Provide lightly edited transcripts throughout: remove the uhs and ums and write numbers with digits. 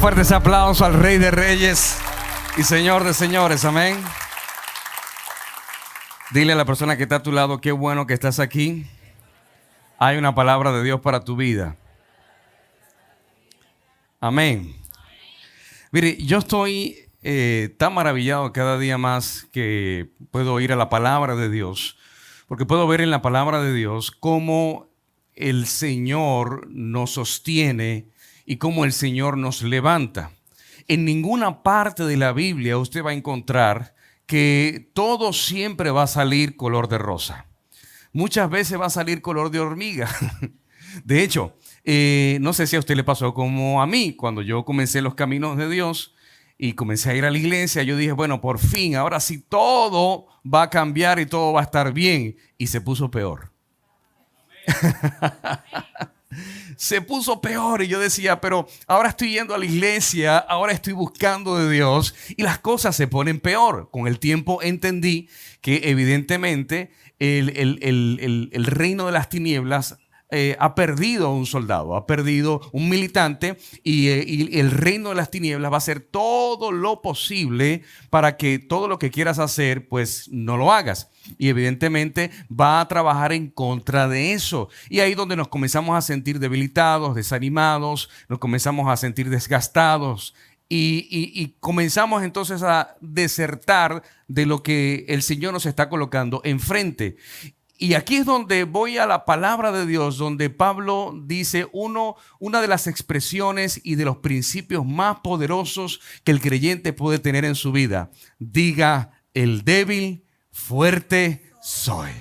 fuerte ese aplauso al Rey de Reyes y Señor de Señores. Amén. Dile a la persona que está a tu lado, qué bueno que estás aquí. Hay una palabra de Dios para tu vida. Amén. Mire, yo estoy tan maravillado cada día más que puedo ir a la palabra de Dios, porque puedo ver en la palabra de Dios cómo el Señor nos sostiene y cómo el Señor nos levanta. En ninguna parte de la Biblia usted va a encontrar que todo siempre va a salir color de rosa. Muchas veces va a salir color de hormiga. De hecho, no sé si a usted le pasó como a mí, cuando yo comencé los caminos de Dios y comencé a ir a la iglesia, yo dije, bueno, por fin, ahora sí todo va a cambiar y todo va a estar bien. Y se puso peor. Se puso peor y yo decía, pero ahora estoy yendo a la iglesia, ahora estoy buscando de Dios y las cosas se ponen peor. Con el tiempo entendí que evidentemente el reino de las tinieblas ha perdido a un soldado, ha perdido un militante y el reino de las tinieblas va a hacer todo lo posible para que todo lo que quieras hacer, pues no lo hagas. Y evidentemente va a trabajar en contra de eso. Y ahí donde nos comenzamos a sentir debilitados, desanimados, nos comenzamos a sentir desgastados y comenzamos entonces a desertar de lo que el Señor nos está colocando enfrente. Y aquí es donde voy a la palabra de Dios, donde Pablo dice una de las expresiones y de los principios más poderosos que el creyente puede tener en su vida. Diga, el débil, fuerte soy.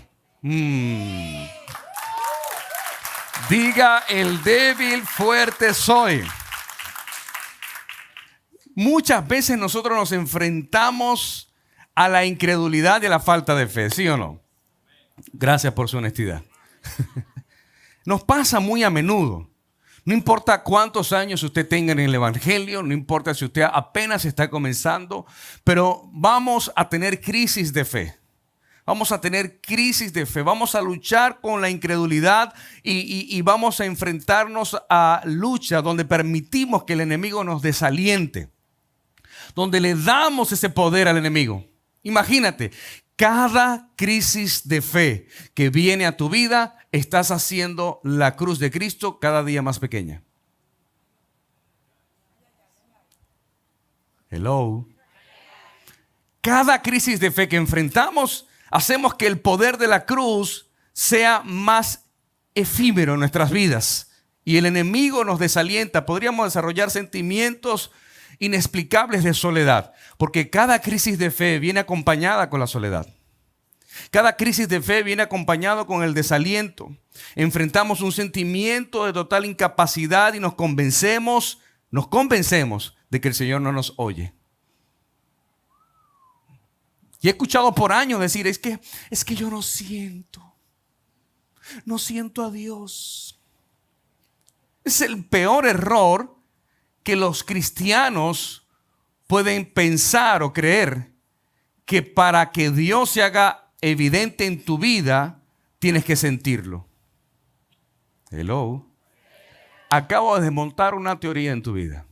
Diga, el débil, fuerte soy. Muchas veces nosotros nos enfrentamos a la incredulidad y a la falta de fe, ¿sí o no? Gracias por su honestidad. Nos pasa muy a menudo. No importa cuántos años usted tenga en el evangelio, no importa si usted apenas está comenzando, pero vamos a tener crisis de fe. Vamos a tener crisis de fe. Vamos a luchar con la incredulidad y vamos a enfrentarnos a lucha donde permitimos que el enemigo nos desaliente, donde le damos ese poder al enemigo. Imagínate. Cada crisis de fe que viene a tu vida, estás haciendo la cruz de Cristo cada día más pequeña. Hello. Cada crisis de fe que enfrentamos, hacemos que el poder de la cruz sea más efímero en nuestras vidas. Y el enemigo nos desalienta. Podríamos desarrollar sentimientos inexplicables de soledad, porque cada crisis de fe viene acompañada con la soledad. Cada crisis de fe viene acompañado con el desaliento. Enfrentamos un sentimiento de total incapacidad y nos convencemos de que el Señor no nos oye. Y he escuchado por años decir, es que yo no siento a Dios. Es el peor error que los cristianos pueden pensar o creer, que para que Dios se haga evidente en tu vida, tienes que sentirlo. Hello. Acabo de desmontar una teoría en tu vida.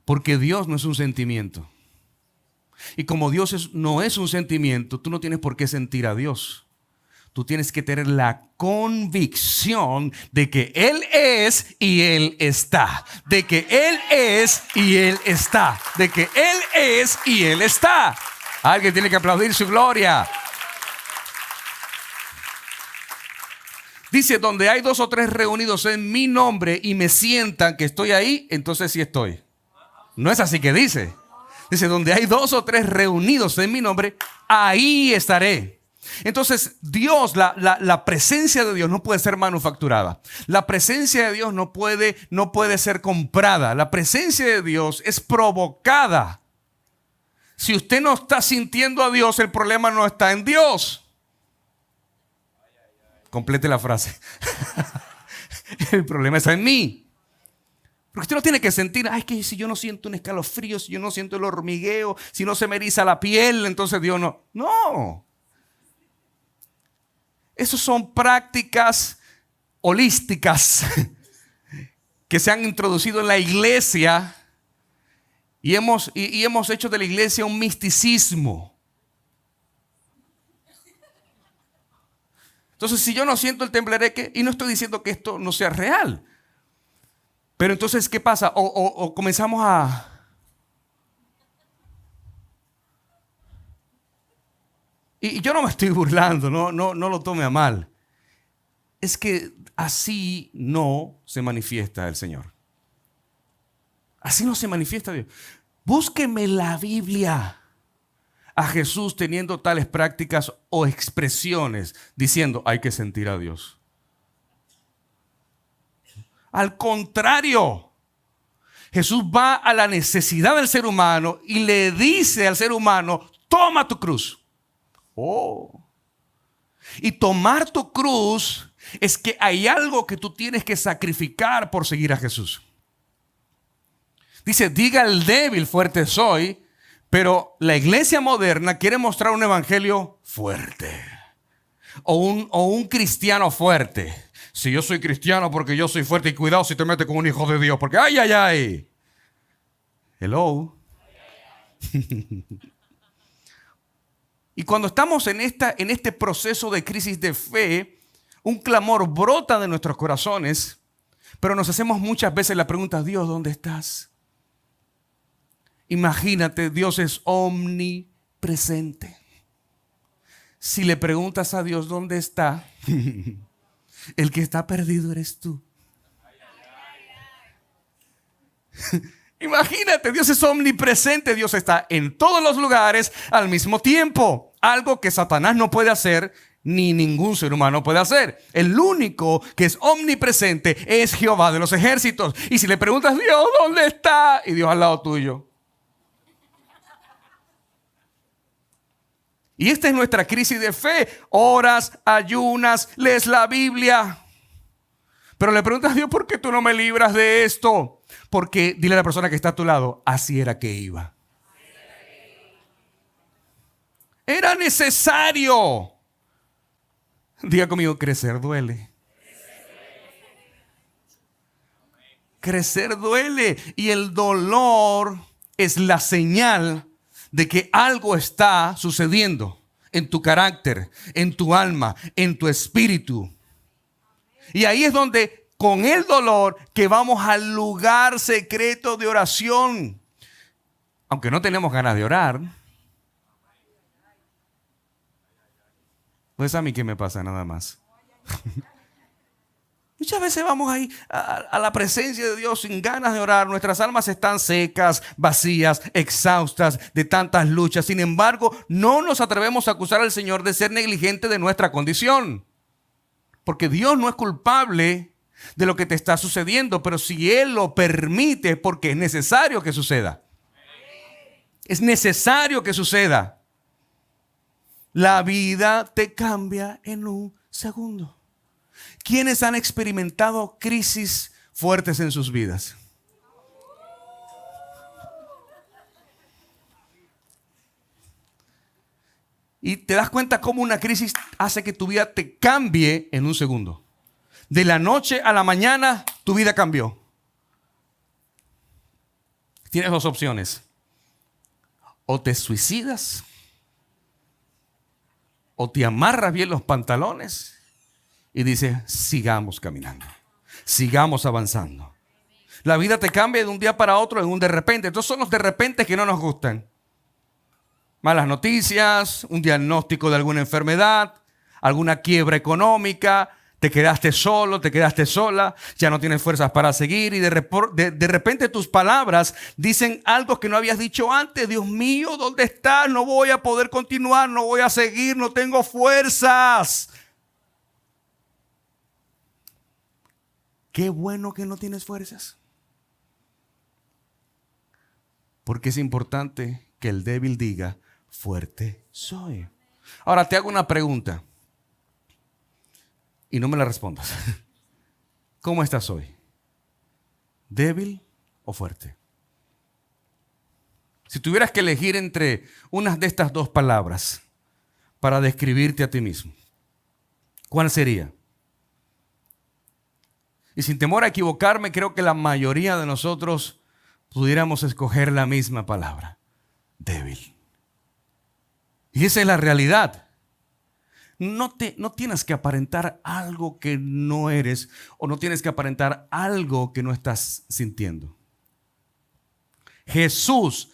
Porque Dios no es un sentimiento. Y como Dios no es un sentimiento, tú no tienes por qué sentir a Dios. Tú tienes que tener la convicción de que Él es y Él está. De que Él es y Él está. De que Él es y Él está. Alguien tiene que aplaudir su gloria. Dice, donde hay 2 o 3 reunidos en mi nombre y me sientan que estoy ahí, entonces sí estoy. No es así que dice. Dice, donde hay 2 o 3 reunidos en mi nombre, ahí estaré. Entonces Dios, la presencia de Dios no puede ser manufacturada. La presencia de Dios no puede ser comprada. La presencia de Dios es provocada. Si usted no está sintiendo a Dios, el problema no está en Dios. Complete la frase. El problema está en mí. Porque usted no tiene que sentir, ay, que si yo no siento un escalofrío, si yo no siento el hormigueo, si no se me eriza la piel, entonces Dios no. No. Esas son prácticas holísticas que se han introducido en la iglesia y hemos hecho de la iglesia un misticismo. Entonces, si yo no siento el temblereque, y no estoy diciendo que esto no sea real, pero entonces, ¿qué pasa? O comenzamos a... Y yo no me estoy burlando, no lo tome a mal. Es que así no se manifiesta el Señor. Así no se manifiesta Dios. Búsqueme la Biblia a Jesús teniendo tales prácticas o expresiones diciendo hay que sentir a Dios. Al contrario, Jesús va a la necesidad del ser humano y le dice al ser humano, toma tu cruz. Oh. Y tomar tu cruz es que hay algo que tú tienes que sacrificar por seguir a Jesús. Dice, diga el débil, fuerte soy. Pero la iglesia moderna quiere mostrar un evangelio fuerte. O un cristiano fuerte. Si yo soy cristiano porque yo soy fuerte, y cuidado si te metes con un hijo de Dios. Porque ¡ay, ay, ay! Hello. Y cuando estamos en este proceso de crisis de fe, un clamor brota de nuestros corazones, pero nos hacemos muchas veces la pregunta, Dios, ¿dónde estás? Imagínate, Dios es omnipresente. Si le preguntas a Dios dónde está, el que está perdido eres tú. Imagínate, Dios es omnipresente, Dios está en todos los lugares al mismo tiempo. Algo que Satanás no puede hacer, ni ningún ser humano puede hacer. El único que es omnipresente es Jehová de los ejércitos. Y si le preguntas, Dios, ¿dónde está? Y Dios al lado tuyo. Y esta es nuestra crisis de fe. Oras, ayunas, lees la Biblia. Pero le preguntas a Dios, ¿por qué tú no me libras de esto? Porque dile a la persona que está a tu lado, así era que iba. Era necesario. Diga conmigo, crecer duele. Crecer duele. Y el dolor es la señal de que algo está sucediendo en tu carácter, en tu alma, en tu espíritu. Y ahí es donde con el dolor que vamos al lugar secreto de oración. Aunque no tenemos ganas de orar. Pues a mí qué me pasa nada más. Muchas veces vamos ahí a la presencia de Dios sin ganas de orar. Nuestras almas están secas, vacías, exhaustas de tantas luchas. Sin embargo, no nos atrevemos a acusar al Señor de ser negligente de nuestra condición. Porque Dios no es culpable de lo que te está sucediendo. Pero si Él lo permite es porque es necesario que suceda. Es necesario que suceda. La vida te cambia en un segundo. ¿Quiénes han experimentado crisis fuertes en sus vidas? Y te das cuenta cómo una crisis hace que tu vida te cambie en un segundo. De la noche a la mañana, tu vida cambió. Tienes dos opciones. O te suicidas, o te amarras bien los pantalones y dices, sigamos caminando, sigamos avanzando. La vida te cambia de un día para otro en un de repente. Entonces son los de repente que no nos gustan. Malas noticias, un diagnóstico de alguna enfermedad, alguna quiebra económica, te quedaste solo, te quedaste sola, ya no tienes fuerzas para seguir y de repente tus palabras dicen algo que no habías dicho antes. Dios mío, ¿dónde estás? No voy a poder continuar, no voy a seguir, no tengo fuerzas. Qué bueno que no tienes fuerzas. Porque es importante que el débil diga, fuerte soy. Ahora te hago una pregunta. Y no me la respondas. ¿Cómo estás hoy? ¿Débil o fuerte? Si tuvieras que elegir entre unas de estas dos palabras para describirte a ti mismo, ¿cuál sería? Y sin temor a equivocarme, creo que la mayoría de nosotros pudiéramos escoger la misma palabra: débil. Y esa es la realidad. No tienes que aparentar algo que no eres, o no tienes que aparentar algo que no estás sintiendo. Jesús,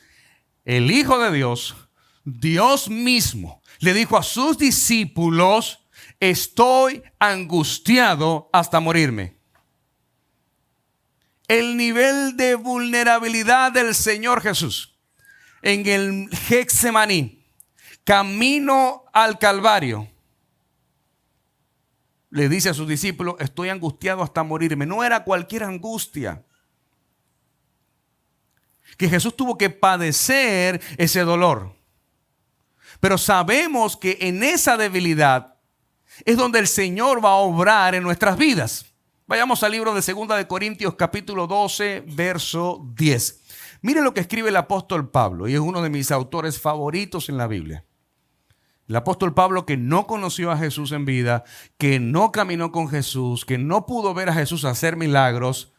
el Hijo de Dios, Dios mismo, le dijo a sus discípulos: estoy angustiado hasta morirme. El nivel de vulnerabilidad del Señor Jesús en el Getsemaní, camino al Calvario, le dice a sus discípulos: estoy angustiado hasta morirme. No era cualquier angustia. Que Jesús tuvo que padecer ese dolor. Pero sabemos que en esa debilidad es donde el Señor va a obrar en nuestras vidas. Vayamos al libro de 2 de Corintios capítulo 12, verso 10. Miren lo que escribe el apóstol Pablo, y es uno de mis autores favoritos en la Biblia. El apóstol Pablo, que no conoció a Jesús en vida, que no caminó con Jesús, que no pudo ver a Jesús hacer milagros,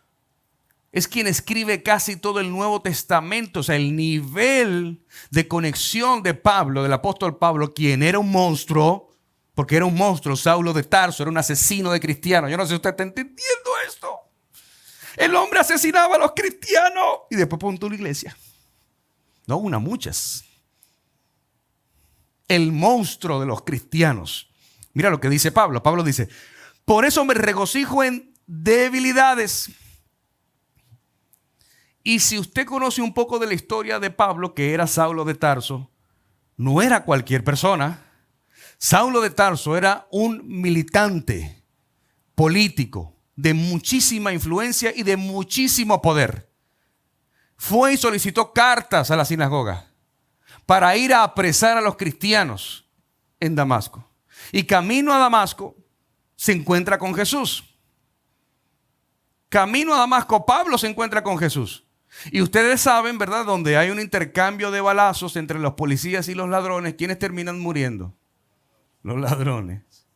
es quien escribe casi todo el Nuevo Testamento. O sea, el nivel de conexión de Pablo, del apóstol Pablo, quien era un monstruo, porque era un monstruo, Saulo de Tarso, era un asesino de cristianos. Yo no sé si usted está entendiendo esto. El hombre asesinaba a los cristianos y después puntó la iglesia. No una, muchas. El monstruo de los cristianos. Mira lo que dice Pablo. Pablo dice: por eso me regocijo en debilidades. Y si usted conoce un poco de la historia de Pablo, que era Saulo de Tarso, no era cualquier persona. Saulo de Tarso era un militante político de muchísima influencia y de muchísimo poder. Fue y solicitó cartas a la sinagoga para ir a apresar a los cristianos en Damasco. Y camino a Damasco se encuentra con Jesús. Camino a Damasco, Pablo se encuentra con Jesús. Y ustedes saben, ¿verdad? Donde hay un intercambio de balazos entre los policías y los ladrones, ¿quiénes terminan muriendo? Los ladrones.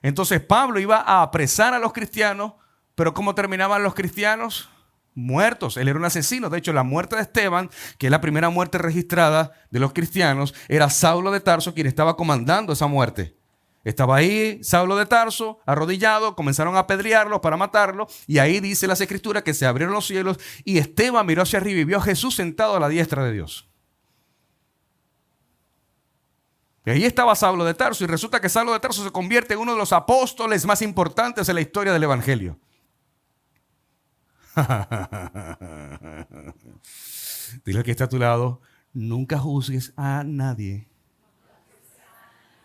Entonces Pablo iba a apresar a los cristianos, pero ¿cómo terminaban los cristianos? Muertos. Él era un asesino. De hecho, la muerte de Esteban, que es la primera muerte registrada de los cristianos, era Saulo de Tarso quien estaba comandando esa muerte. Estaba ahí Saulo de Tarso, arrodillado, comenzaron a apedrearlo para matarlo, y ahí dice las escrituras que se abrieron los cielos y Esteban miró hacia arriba y vio a Jesús sentado a la diestra de Dios. Y ahí estaba Saulo de Tarso, y resulta que Saulo de Tarso se convierte en uno de los apóstoles más importantes en la historia del evangelio. Dile al que está a tu lado: nunca juzgues a nadie.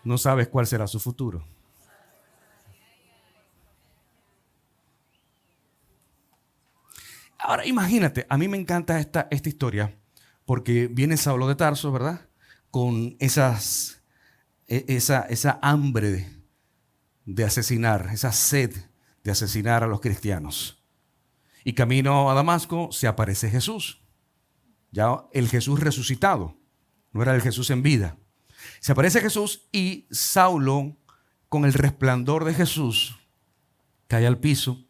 No sabes cuál será su futuro. Ahora imagínate, a mí me encanta esta historia porque viene Saulo de Tarso, ¿verdad? Con esa hambre de asesinar, esa sed de asesinar a los cristianos. Y camino a Damasco se aparece Jesús. Ya el Jesús resucitado, no era el Jesús en vida. Se aparece Jesús y Saulo, con el resplandor de Jesús, cae al piso.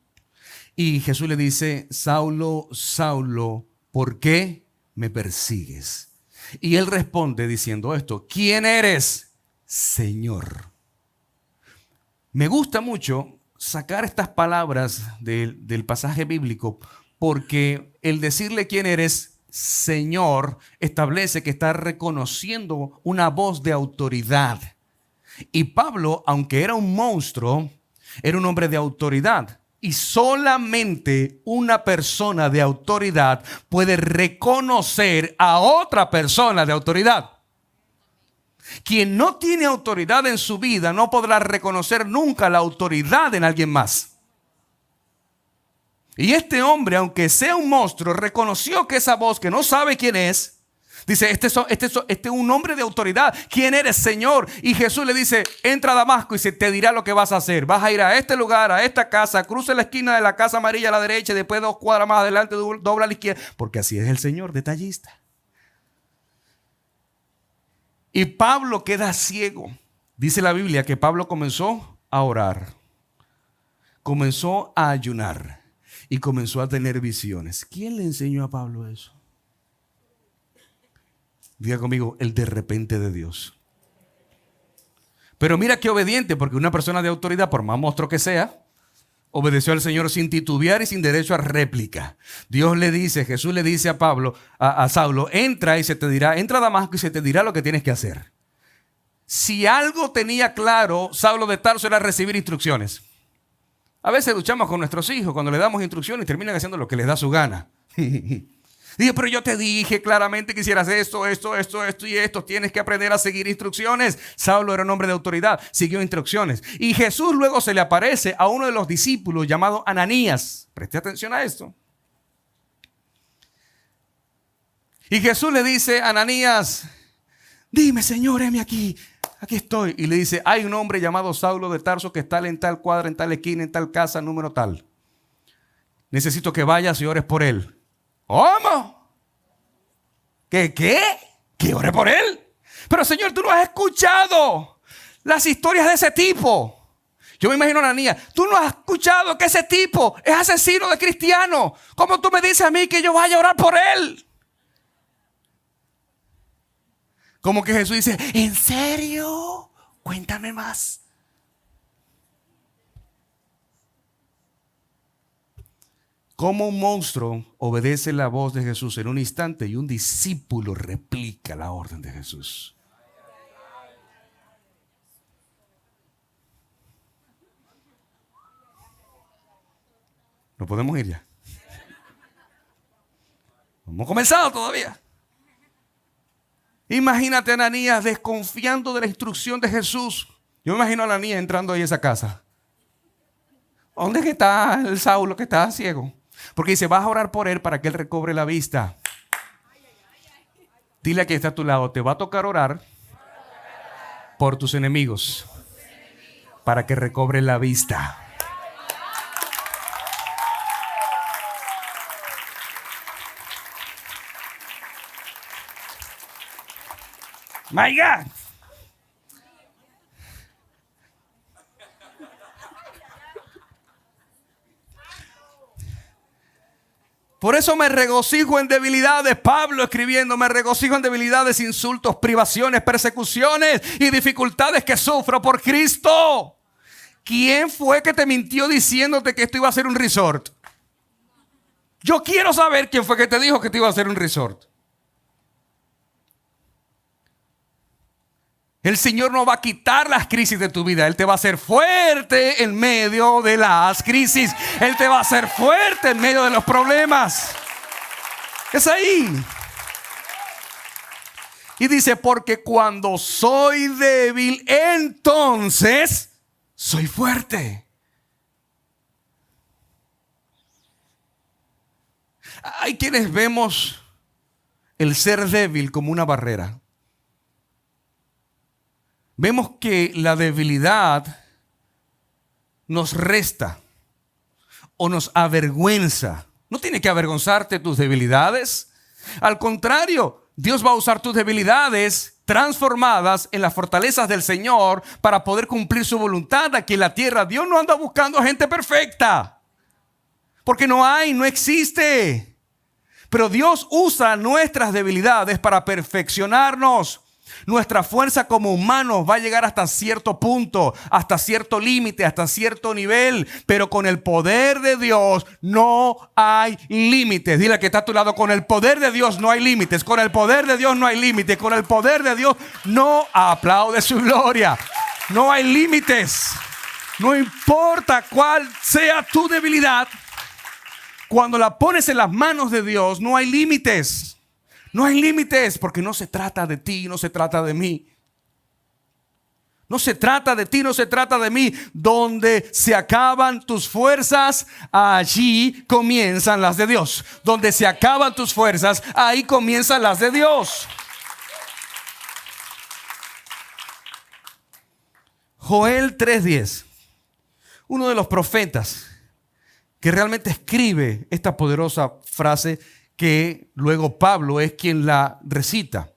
Y Jesús le dice: Saulo, Saulo, ¿por qué me persigues? Y él responde diciendo esto: ¿quién eres, Señor? Me gusta mucho sacar estas palabras del pasaje bíblico, porque el decirle quién eres, Señor, establece que está reconociendo una voz de autoridad. Y Pablo, aunque era un monstruo, era un hombre de autoridad. Y solamente una persona de autoridad puede reconocer a otra persona de autoridad. Quien no tiene autoridad en su vida no podrá reconocer nunca la autoridad en alguien más. Y este hombre, aunque sea un monstruo, reconoció que esa voz, que no sabe quién es, dice: este es un hombre de autoridad. ¿Quién eres, Señor? Y Jesús le dice: entra a Damasco y se te dirá lo que vas a hacer. Vas a ir a este lugar, a esta casa, cruza la esquina de la casa amarilla a la derecha y después 2 cuadras más adelante dobla a la izquierda. Porque así es el Señor, detallista. Y Pablo queda ciego. Dice la Biblia que Pablo comenzó a orar. comenzó a ayunar y comenzó a tener visiones. ¿Quién le enseñó a Pablo eso? Diga conmigo, el de repente de Dios. Pero mira qué obediente, porque una persona de autoridad, por más monstruo que sea, obedeció al Señor sin titubear y sin derecho a réplica. Dios le dice, Jesús le dice a Pablo, a Saulo, entra y se te dirá, entra a Damasco y se te dirá lo que tienes que hacer. Si algo tenía claro Saulo de Tarso era recibir instrucciones. A veces luchamos con nuestros hijos cuando le damos instrucciones y terminan haciendo lo que les da su gana. Digo, pero yo te dije claramente que hicieras esto y esto. Tienes que aprender a seguir instrucciones. Saulo era un hombre de autoridad, siguió instrucciones. Y Jesús luego se le aparece a uno de los discípulos llamado Ananías. Preste atención a esto. Y Jesús le dice a Ananías, dime, Señor, heme aquí. Aquí estoy. Y le dice, hay un hombre llamado Saulo de Tarso que está en tal cuadra, en tal esquina, en tal casa, número tal. Necesito que vayas y ores por él. ¿Cómo? ¿Qué? ¿Que ore por él? Pero Señor, tú no has escuchado las historias de ese tipo. Yo me imagino a Ananías, tú no has escuchado que ese tipo es asesino de cristianos. ¿Cómo tú me dices a mí que yo vaya a orar por él? Como que Jesús dice, ¿en serio? Cuéntame más. Como un monstruo obedece la voz de Jesús en un instante y un discípulo replica la orden de Jesús. ¿No podemos ir ya? No hemos comenzado todavía. Imagínate a Ananías desconfiando de la instrucción de Jesús. Yo me imagino a Ananías entrando ahí a esa casa. ¿Dónde es que está el Saulo que está ciego? Porque dice, vas a orar por él para que él recobre la vista. Dile a quien está a tu lado, te va a tocar orar por tus enemigos para que recobre la vista. My God. Por eso me regocijo en debilidades. Pablo escribiendo, me regocijo en debilidades, insultos, privaciones, persecuciones y dificultades que sufro por Cristo. ¿Quién fue que te mintió diciéndote que esto iba a ser un resort? Yo quiero saber quién fue que te dijo que te iba a ser un resort. El Señor no va a quitar las crisis de tu vida. Él te va a hacer fuerte en medio de las crisis. Él te va a hacer fuerte en medio de los problemas. Es ahí. Y dice, porque cuando soy débil, entonces soy fuerte. Hay quienes vemos el ser débil como una barrera. Vemos que la debilidad nos resta o nos avergüenza. No tiene que avergonzarte tus debilidades. Al contrario, Dios va a usar tus debilidades transformadas en las fortalezas del Señor para poder cumplir su voluntad aquí en la tierra. Dios no anda buscando gente perfecta, porque no existe. Pero Dios usa nuestras debilidades para perfeccionarnos. Nuestra fuerza como humanos va a llegar hasta cierto punto, hasta cierto límite, hasta cierto nivel. Pero con el poder de Dios no hay límites. Dile al que está a tu lado, con el poder de Dios no hay límites. Con el poder de Dios no hay límites. Con el poder de Dios no aplaude su gloria. No hay límites. No importa cuál sea tu debilidad. Cuando la pones en las manos de Dios, no hay límites. No hay límites, porque no se trata de ti, no se trata de mí. No se trata de ti, no se trata de mí. Donde se acaban tus fuerzas, allí comienzan las de Dios. Donde se acaban tus fuerzas, ahí comienzan las de Dios. Joel 3:10, uno de los profetas que realmente escribe esta poderosa frase, que luego Pablo es quien la recita.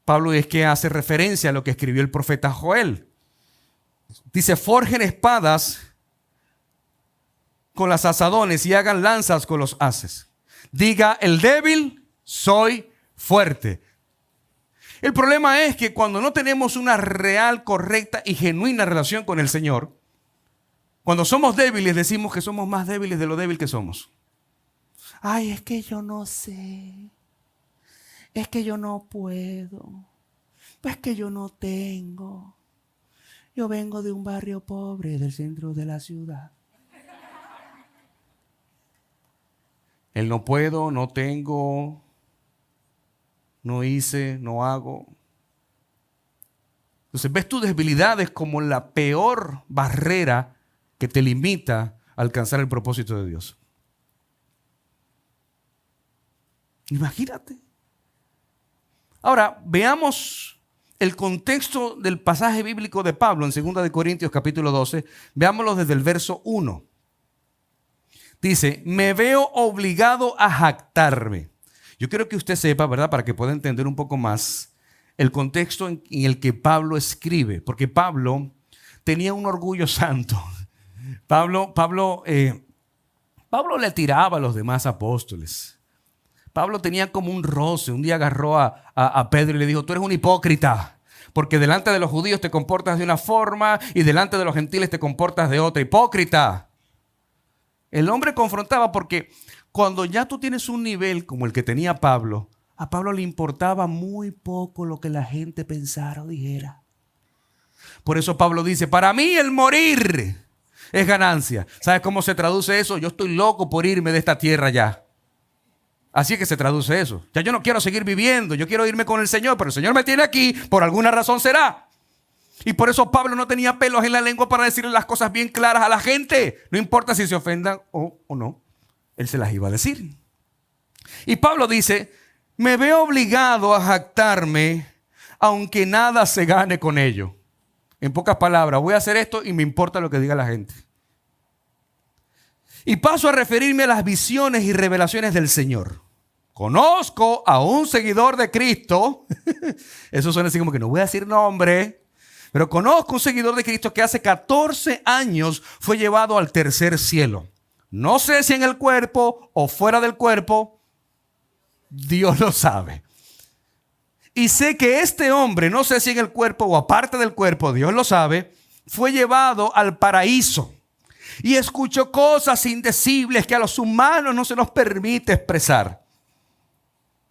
Pablo es quien hace referencia a lo que escribió el profeta Joel. Dice, forjen espadas con las azadones y hagan lanzas con los haces. Diga el débil, soy fuerte. El problema es que cuando no tenemos una real, correcta y genuina relación con el Señor, cuando somos débiles decimos que somos más débiles de lo débil que somos. Ay, es que yo no sé. Es que yo no puedo. Es que yo no tengo. Yo vengo de un barrio pobre del centro de la ciudad. El no puedo, no tengo, no hice, no hago. Entonces ves tus debilidades como la peor barrera que te limita a alcanzar el propósito de Dios. Imagínate. Ahora, veamos el contexto del pasaje bíblico de Pablo en 2 de Corintios capítulo 12. Veámoslo desde el verso 1. Dice, me veo obligado a jactarme. Yo quiero que usted sepa, ¿verdad? Para que pueda entender un poco más el contexto en el que Pablo escribe. Porque Pablo tenía un orgullo santo. Pablo le tiraba a los demás apóstoles. Pablo tenía como un roce. Un día agarró a Pedro y le dijo, tú eres un hipócrita. Porque delante de los judíos te comportas de una forma y delante de los gentiles te comportas de otra. Hipócrita. El hombre confrontaba porque cuando ya tú tienes un nivel como el que tenía Pablo, a Pablo le importaba muy poco lo que la gente pensara o dijera. Por eso Pablo dice, para mí el morir es ganancia. ¿Sabes cómo se traduce eso? Yo estoy loco por irme de esta tierra ya. Así es que se traduce eso. Ya yo no quiero seguir viviendo, yo quiero irme con el Señor, pero el Señor me tiene aquí, por alguna razón será. Y por eso Pablo no tenía pelos en la lengua para decirle las cosas bien claras a la gente. No importa si se ofendan o no, él se las iba a decir. Y Pablo dice, me veo obligado a jactarme aunque nada se gane con ello. En pocas palabras, voy a hacer esto y me importa lo que diga la gente. Y paso a referirme a las visiones y revelaciones del Señor. Conozco a un seguidor de Cristo. Eso suena así como que no voy a decir nombre. Pero conozco un seguidor de Cristo que hace 14 años fue llevado al tercer cielo. No sé si en el cuerpo o fuera del cuerpo, Dios lo sabe. Y sé que este hombre, no sé si en el cuerpo o aparte del cuerpo, Dios lo sabe, fue llevado al paraíso. Y escuchó cosas indecibles que a los humanos no se nos permite expresar.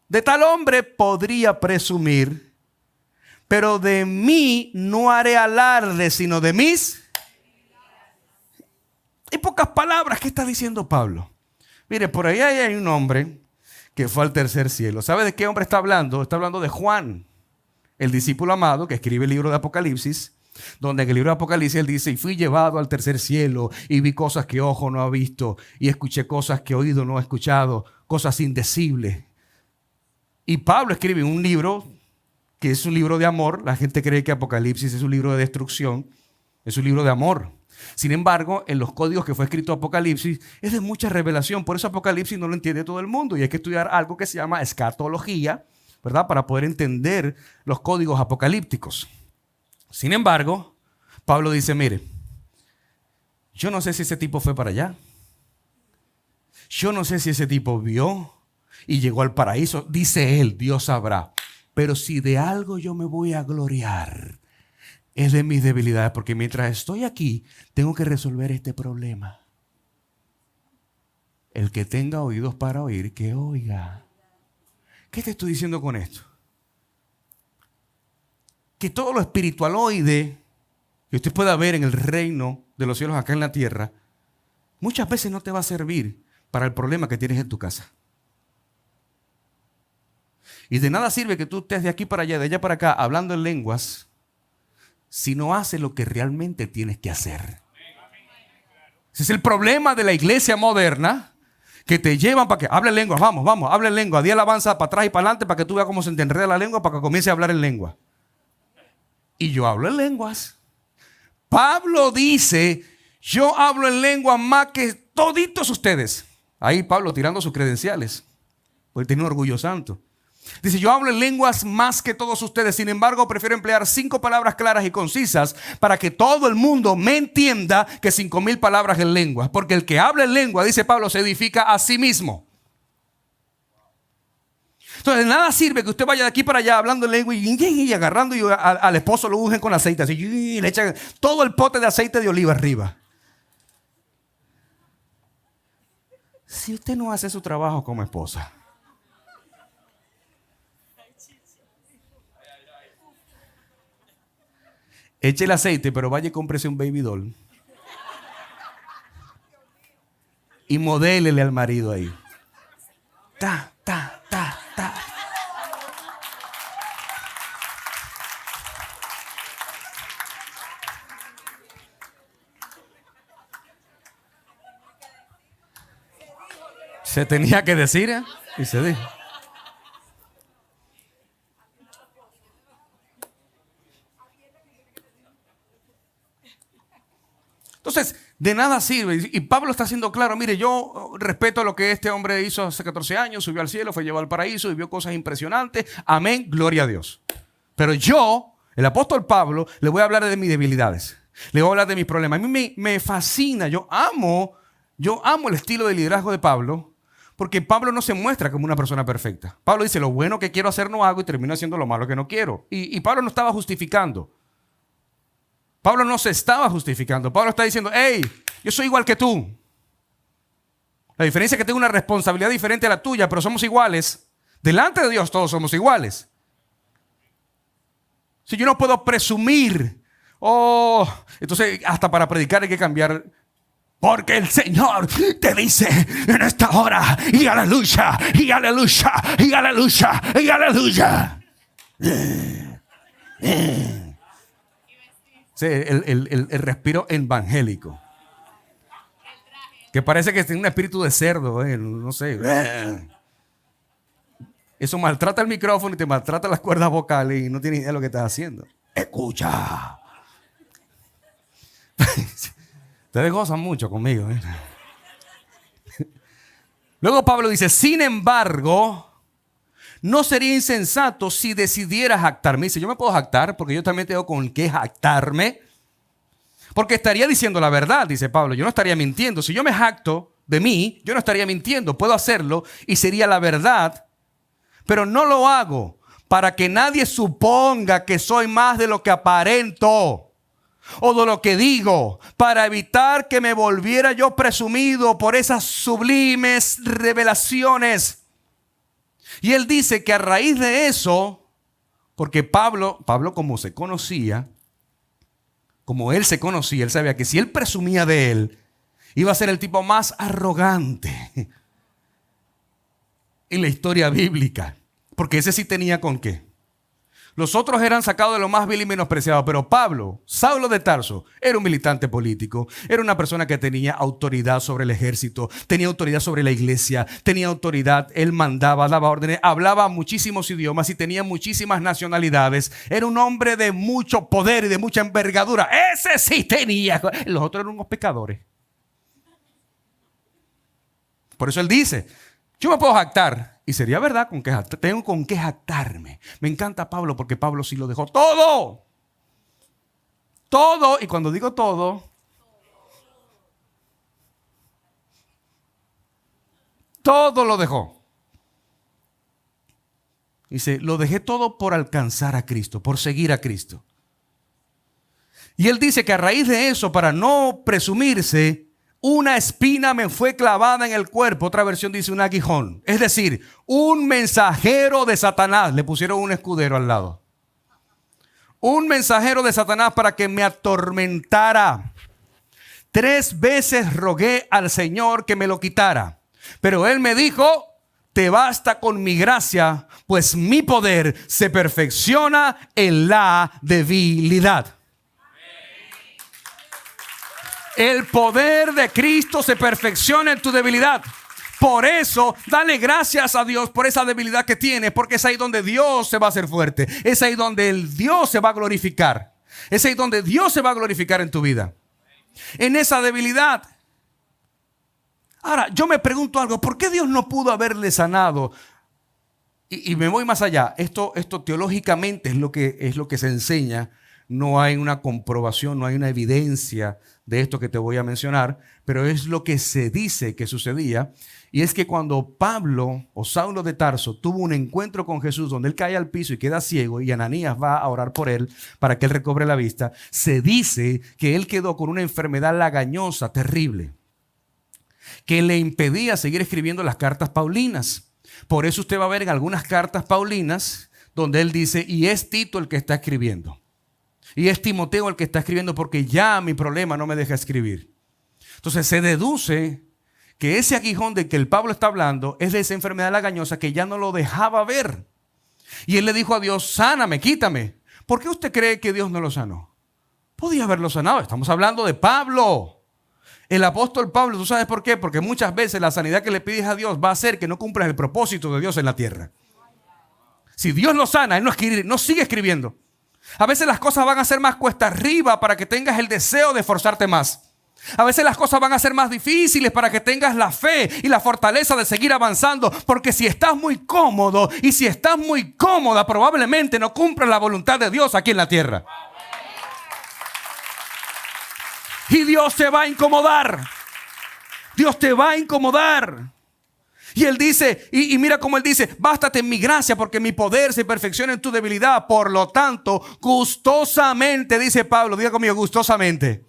De tal hombre podría presumir, pero de mí no haré alarde, sino de mis. En pocas palabras, ¿qué está diciendo Pablo? Mire, por ahí hay un hombre que fue al tercer cielo. ¿Sabe de qué hombre está hablando? Está hablando de Juan, el discípulo amado que escribe el libro de Apocalipsis, donde en el libro de Apocalipsis él dice, y fui llevado al tercer cielo y vi cosas que ojo no ha visto y escuché cosas que oído no ha escuchado, cosas indecibles. Y Pablo escribe un libro que es un libro de amor. La gente cree que Apocalipsis es un libro de destrucción. Es un libro de amor. Sin embargo, en los códigos que fue escrito Apocalipsis es de mucha revelación. Por eso Apocalipsis no lo entiende todo el mundo. Y hay que estudiar algo que se llama escatología, ¿verdad? Para poder entender los códigos apocalípticos. Sin embargo, Pablo dice, mire, yo no sé si ese tipo fue para allá. Yo no sé si ese tipo vio y llegó al paraíso. Dice él, Dios sabrá. Pero si de algo yo me voy a gloriar, es de mis debilidades, porque mientras estoy aquí, tengo que resolver este problema. El que tenga oídos para oír, que oiga. ¿Qué te estoy diciendo con esto? Que todo lo espiritualoide que usted pueda ver en el reino de los cielos acá en la tierra, muchas veces no te va a servir para el problema que tienes en tu casa. Y de nada sirve que tú estés de aquí para allá, de allá para acá, hablando en lenguas, si no haces lo que realmente tienes que hacer. Ese es el problema de la iglesia moderna, que te llevan para que hable lenguas. Vamos, habla en lengua. Di alabanza para atrás y para adelante para que tú veas cómo se te enreda la lengua, para que comience a hablar en lengua. Y yo hablo en lenguas. Pablo dice, yo hablo en lengua más que toditos ustedes. Ahí Pablo tirando sus credenciales, porque tiene un orgullo santo. Dice, yo hablo en lenguas más que todos ustedes, sin embargo prefiero emplear 5 palabras claras y concisas para que todo el mundo me entienda que 5,000 palabras en lenguas. Porque el que habla en lengua, dice Pablo, se edifica a sí mismo. Entonces, de nada sirve que usted vaya de aquí para allá hablando en lengua y agarrando y al esposo lo ungen con aceite. Así, y le echan todo el pote de aceite de oliva arriba. Si usted no hace su trabajo como esposa. Eche el aceite, pero vaya y cómprese un baby doll. Y modélele al marido ahí. Ta, ta, ta, ta. Se tenía que decir, ¿eh? Y se dijo. Entonces, de nada sirve. Y Pablo está siendo claro, mire, yo respeto lo que este hombre hizo hace 14 años, subió al cielo, fue llevado al paraíso y vio cosas impresionantes. Amén, gloria a Dios. Pero yo, el apóstol Pablo, le voy a hablar de mis debilidades. Le voy a hablar de mis problemas. A mí me fascina, yo amo el estilo de liderazgo de Pablo, porque Pablo no se muestra como una persona perfecta. Pablo dice, lo bueno que quiero hacer no hago y termino haciendo lo malo que no quiero. Y Pablo no estaba justificando. Pablo no se estaba justificando. Pablo está diciendo, hey, yo soy igual que tú. La diferencia es que tengo una responsabilidad diferente a la tuya, pero somos iguales. Delante de Dios todos somos iguales. Si yo no puedo presumir, entonces hasta para predicar hay que cambiar. Porque el Señor te dice en esta hora, y aleluya, y aleluya, y aleluya, y aleluya. Sí, el respiro evangélico. Que parece que tiene un espíritu de cerdo, no sé. Eso maltrata el micrófono y te maltrata las cuerdas vocales y no tienes idea de lo que estás haciendo. Escucha. Ustedes gozan mucho conmigo. Luego Pablo dice, sin embargo, no sería insensato si decidiera jactarme. Dice, yo me puedo jactar porque yo también tengo con qué jactarme. Porque estaría diciendo la verdad, dice Pablo. Yo no estaría mintiendo. Si yo me jacto de mí, yo no estaría mintiendo. Puedo hacerlo y sería la verdad. Pero no lo hago para que nadie suponga que soy más de lo que aparento o de lo que digo, para evitar que me volviera yo presumido por esas sublimes revelaciones. Y él dice que a raíz de eso, porque Pablo como se conocía, como él se conocía, él sabía que si él presumía de él, iba a ser el tipo más arrogante en la historia bíblica. Porque ese sí tenía con qué. Los otros eran sacados de lo más vil y menospreciado, pero Pablo, Saulo de Tarso, era un militante político, era una persona que tenía autoridad sobre el ejército, tenía autoridad sobre la iglesia, tenía autoridad, él mandaba, daba órdenes, hablaba muchísimos idiomas y tenía muchísimas nacionalidades. Era un hombre de mucho poder y de mucha envergadura. Ese sí tenía. Los otros eran unos pecadores. Por eso él dice, yo me puedo jactar. Y sería verdad, tengo con qué jactarme. Me encanta Pablo porque Pablo sí lo dejó todo. Todo. Y cuando digo todo, todo lo dejó. Dice, lo dejé todo por alcanzar a Cristo, por seguir a Cristo. Y él dice que a raíz de eso, para no presumirse, una espina me fue clavada en el cuerpo. Otra versión dice un aguijón. Es decir, un mensajero de Satanás. Le pusieron un escudero al lado. Un mensajero de Satanás para que me atormentara. 3 veces rogué al Señor que me lo quitara. Pero Él me dijo, te basta con mi gracia, pues mi poder se perfecciona en la debilidad. El poder de Cristo se perfecciona en tu debilidad. Por eso, dale gracias a Dios por esa debilidad que tienes, porque es ahí donde Dios se va a hacer fuerte. Es ahí donde el Dios se va a glorificar. Es ahí donde Dios se va a glorificar en tu vida. En esa debilidad. Ahora, yo me pregunto algo. ¿Por qué Dios no pudo haberle sanado Y me voy más allá. Esto teológicamente es lo que se enseña. No hay una comprobación, no hay una evidencia de esto que te voy a mencionar, pero es lo que se dice que sucedía. Y es que cuando Pablo o Saulo de Tarso tuvo un encuentro con Jesús donde él cae al piso y queda ciego y Ananías va a orar por él para que él recobre la vista, se dice que él quedó con una enfermedad lagañosa terrible que le impedía seguir escribiendo las cartas paulinas. Por eso usted va a ver en algunas cartas paulinas donde él dice, y es Tito el que está escribiendo. Y es Timoteo el que está escribiendo porque ya mi problema no me deja escribir. Entonces se deduce que ese aguijón de que el Pablo está hablando es de esa enfermedad lagañosa que ya no lo dejaba ver. Y él le dijo a Dios, sáname, quítame. ¿Por qué usted cree que Dios no lo sanó? Podía haberlo sanado. Estamos hablando de Pablo. El apóstol Pablo, ¿tú sabes por qué? Porque muchas veces la sanidad que le pides a Dios va a hacer que no cumplas el propósito de Dios en la tierra. Si Dios lo sana, Él no sigue escribiendo. A veces las cosas van a ser más cuesta arriba para que tengas el deseo de esforzarte más. A veces las cosas van a ser más difíciles para que tengas la fe y la fortaleza de seguir avanzando. Porque si estás muy cómodo y si estás muy cómoda, probablemente no cumplas la voluntad de Dios aquí en la tierra. Y Dios te va a incomodar. Dios te va a incomodar. Y él dice, y mira cómo él dice, bástate en mi gracia porque mi poder se perfecciona en tu debilidad. Por lo tanto, gustosamente, dice Pablo, diga conmigo, gustosamente.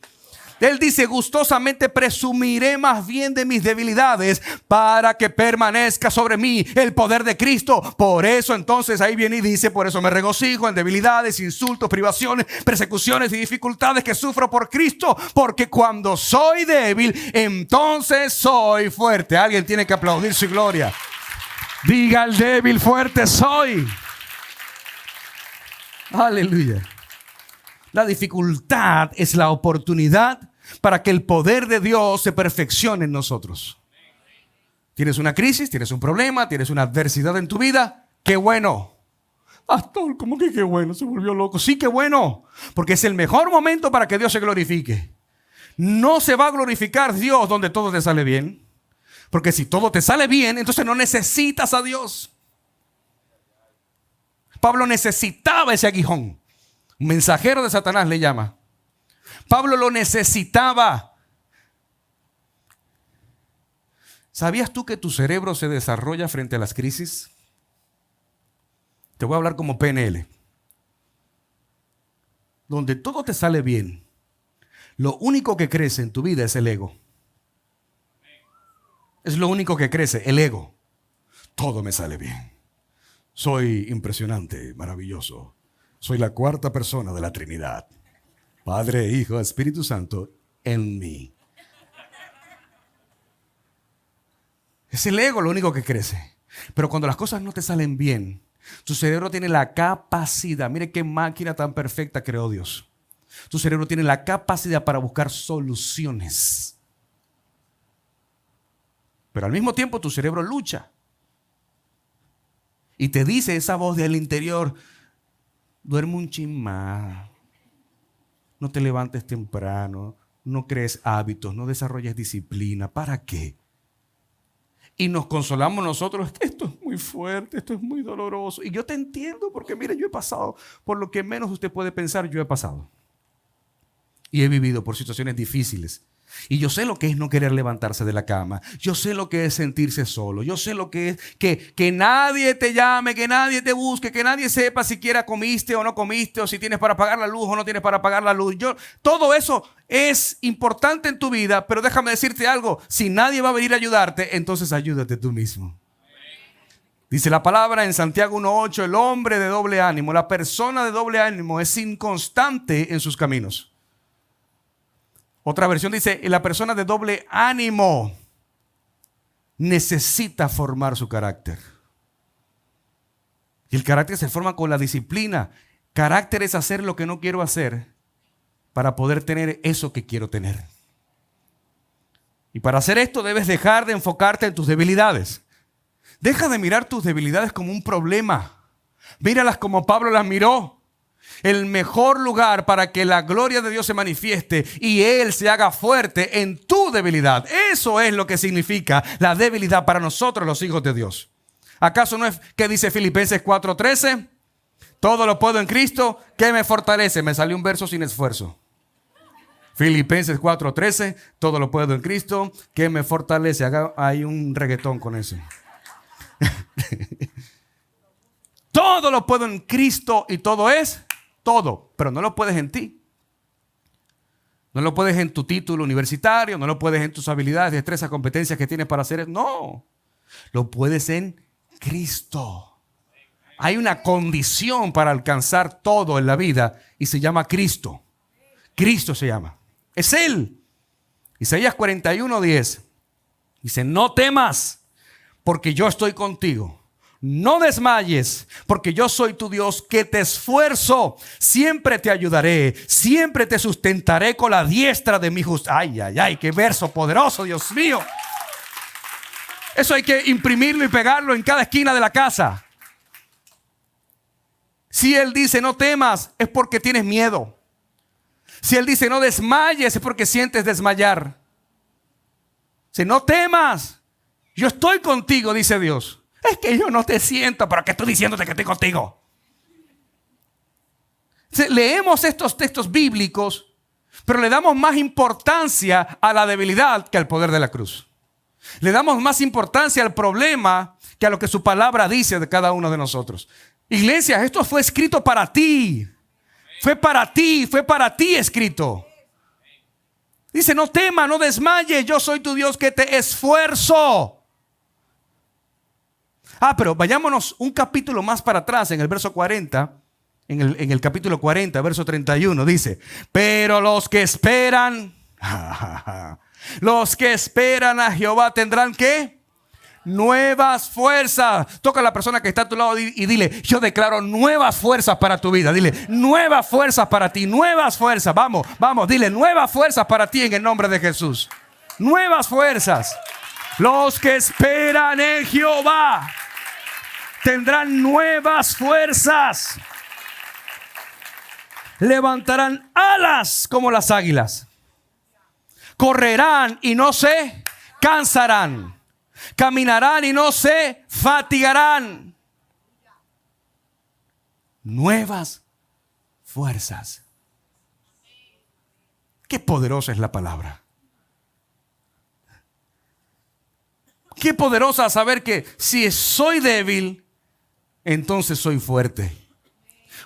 Él dice, gustosamente presumiré más bien de mis debilidades para que permanezca sobre mí el poder de Cristo. Por eso entonces ahí viene y dice, por eso me regocijo en debilidades, insultos, privaciones, persecuciones y dificultades que sufro por Cristo. Porque cuando soy débil, entonces soy fuerte. Alguien tiene que aplaudir su gloria. Diga al débil, fuerte soy. Aleluya. La dificultad es la oportunidad para que el poder de Dios se perfeccione en nosotros. Tienes una crisis, tienes un problema, tienes una adversidad en tu vida. ¡Qué bueno! Pastor, ¿cómo que qué bueno? Se volvió loco. Sí, qué bueno. Porque es el mejor momento para que Dios se glorifique. No se va a glorificar Dios donde todo te sale bien. Porque si todo te sale bien, entonces no necesitas a Dios. Pablo necesitaba ese aguijón. Un mensajero de Satanás le llama. Pablo lo necesitaba. ¿Sabías tú que tu cerebro se desarrolla frente a las crisis? Te voy a hablar como PNL. Donde todo te sale bien, lo único que crece en tu vida es el ego. Es lo único que crece, el ego. Todo me sale bien. Soy impresionante, maravilloso. Soy la cuarta persona de la Trinidad. Padre, Hijo, Espíritu Santo en mí. Es el ego lo único que crece. Pero cuando las cosas no te salen bien, tu cerebro tiene la capacidad. Mire qué máquina tan perfecta creó Dios. Tu cerebro tiene la capacidad para buscar soluciones. Pero al mismo tiempo tu cerebro lucha. Y te dice esa voz del interior, duerme un chin más, no te levantes temprano, no crees hábitos, no desarrolles disciplina. ¿Para qué? Y nos consolamos nosotros, esto es muy fuerte, esto es muy doloroso. Y yo te entiendo porque mire, yo he pasado por lo que menos usted puede pensar, yo he pasado. Y he vivido por situaciones difíciles. Y yo sé lo que es no querer levantarse de la cama. Yo sé lo que es sentirse solo. Yo sé lo que es que nadie te llame, que nadie te busque, que nadie sepa siquiera comiste o no comiste, o si tienes para pagar la luz o no tienes para pagar la luz. Todo eso es importante en tu vida, pero déjame decirte algo. Si nadie va a venir a ayudarte, entonces ayúdate tú mismo. Dice la palabra en Santiago 1:8, el hombre de doble ánimo, la persona de doble ánimo es inconstante en sus caminos. Otra versión dice, la persona de doble ánimo necesita formar su carácter. Y el carácter se forma con la disciplina. Carácter es hacer lo que no quiero hacer para poder tener eso que quiero tener. Y para hacer esto debes dejar de enfocarte en tus debilidades. Deja de mirar tus debilidades como un problema. Míralas como Pablo las miró. El mejor lugar para que la gloria de Dios se manifieste y Él se haga fuerte en tu debilidad. Eso es lo que significa la debilidad para nosotros los hijos de Dios. ¿Acaso no es que dice Filipenses 4:13? Todo lo puedo en Cristo que me fortalece. Me salió un verso sin esfuerzo. Filipenses 4:13, todo lo puedo en Cristo que me fortalece. Hay un reggaetón con eso. Todo lo puedo en Cristo y todo es todo, pero no lo puedes en ti. No lo puedes en tu título universitario, no lo puedes en tus habilidades, destrezas, competencias que tienes para hacer eso. No, lo puedes en Cristo. Hay una condición para alcanzar todo en la vida y se llama Cristo. Cristo se llama. Es Él. Isaías 41:10 dice: no temas, porque yo estoy contigo. No desmayes, porque yo soy tu Dios que te esfuerzo. Siempre te ayudaré, siempre te sustentaré con la diestra de mi justicia. Ay, ay, ay, qué verso poderoso, Dios mío. Eso hay que imprimirlo y pegarlo en cada esquina de la casa. Si Él dice no temas, es porque tienes miedo. Si Él dice no desmayes, es porque sientes desmayar. Si no temas, yo estoy contigo, dice Dios. Es que yo no te siento, pero que estoy diciéndote que estoy contigo. Leemos estos textos bíblicos, pero le damos más importancia a la debilidad que al poder de la cruz. Le damos más importancia al problema que a lo que su palabra dice de cada uno de nosotros. Iglesia, esto fue escrito para ti. Fue para ti escrito. Dice: no temas, no desmayes, yo soy tu Dios que te esfuerzo. Pero vayámonos un capítulo más para atrás, en el verso 40, en el capítulo 40, verso 31, dice: pero los que esperan a Jehová tendrán ¿qué? Nuevas fuerzas. Toca a la persona que está a tu lado y dile: yo declaro nuevas fuerzas para tu vida. Dile: nuevas fuerzas para ti, nuevas fuerzas. Vamos, dile: nuevas fuerzas para ti en el nombre de Jesús. Nuevas fuerzas. Los que esperan en Jehová tendrán nuevas fuerzas. Levantarán alas como las águilas. Correrán y no se cansarán. Caminarán y no se fatigarán. Nuevas fuerzas. Qué poderosa es la palabra. Qué poderosa saber que si soy débil, entonces soy fuerte.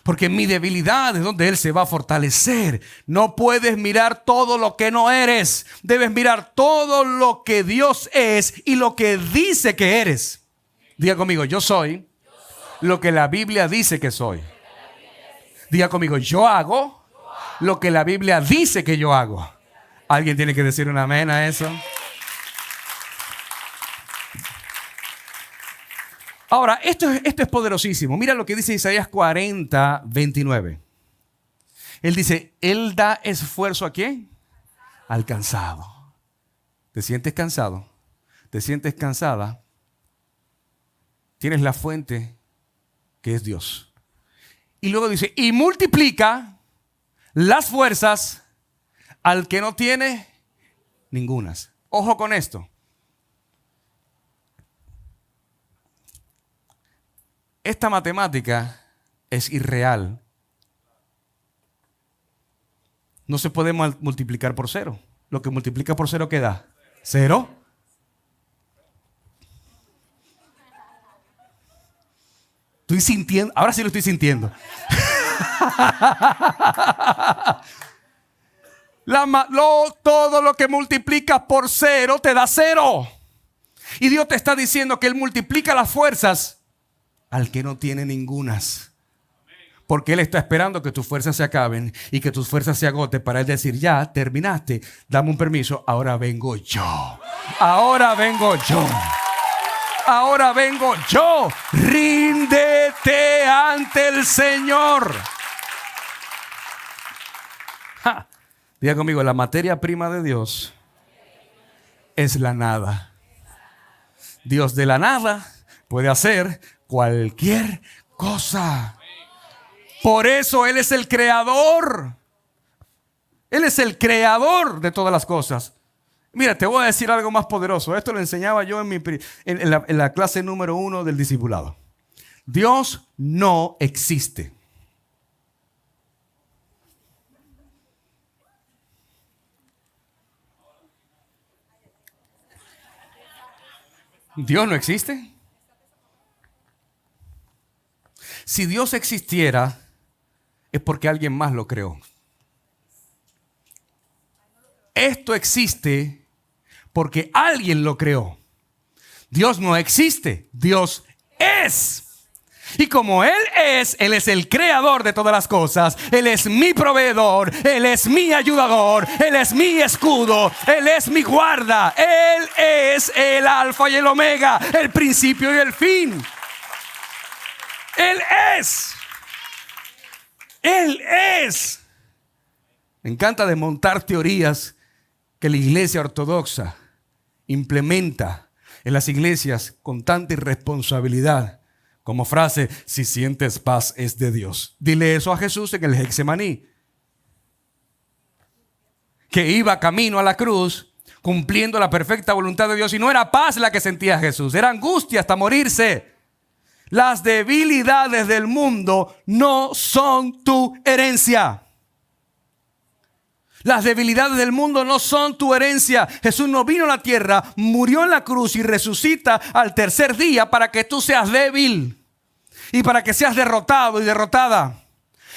Porque en mi debilidad es donde Él se va a fortalecer. No puedes mirar todo lo que no eres. Debes mirar todo lo que Dios es y lo que dice que eres. Diga conmigo: yo soy lo que la Biblia dice que soy. Diga conmigo: yo hago lo que la Biblia dice que yo hago. ¿Alguien tiene que decir un amén a eso? Ahora, esto es poderosísimo. Mira lo que dice Isaías 40:29. Él dice: Él da esfuerzo ¿a quién? Al cansado. ¿Te sientes cansado? ¿Te sientes cansada? Tienes la fuente que es Dios. Y luego dice: y multiplica las fuerzas al que no tiene ningunas. Ojo con esto. Esta matemática es irreal. No se puede multiplicar por cero. Lo que multiplica por cero, ¿qué da? ¿Cero? Estoy sintiendo, ahora sí lo estoy sintiendo. Todo lo que multiplicas por cero te da cero. Y Dios te está diciendo que Él multiplica las fuerzas al que no tiene ningunas. Porque Él está esperando que tus fuerzas se acaben y que tus fuerzas se agoten para Él decir: ya terminaste, dame un permiso, ahora vengo yo. Ahora vengo yo. Ahora vengo yo. Ríndete ante el Señor. Diga conmigo: la materia prima de Dios es la nada. Dios de la nada puede hacer cualquier cosa. Por eso Él es el creador. Él es el creador de todas las cosas. Mira, te voy a decir algo más poderoso. Esto lo enseñaba yo en la clase número 1 del discipulado. Dios no existe. ¿Dios no existe? Si Dios existiera, es porque alguien más lo creó. Esto existe porque alguien lo creó. Dios no existe, Dios es. Y como Él es el creador de todas las cosas. Él es mi proveedor, Él es mi ayudador, Él es mi escudo, Él es mi guarda. Él es el alfa y el omega, el principio y el fin. Él es. Él es. Me encanta desmontar teorías que la iglesia ortodoxa implementa en las iglesias con tanta irresponsabilidad. Como frase, si sientes paz es de Dios. Dile eso a Jesús en el Getsemaní, que iba camino a la cruz cumpliendo la perfecta voluntad de Dios, y no era paz la que sentía Jesús, era angustia hasta morirse. Las debilidades del mundo no son tu herencia. Las debilidades del mundo no son tu herencia. Jesús no vino a la tierra, murió en la cruz y resucita al tercer día para que tú seas débil y para que seas derrotado y derrotada.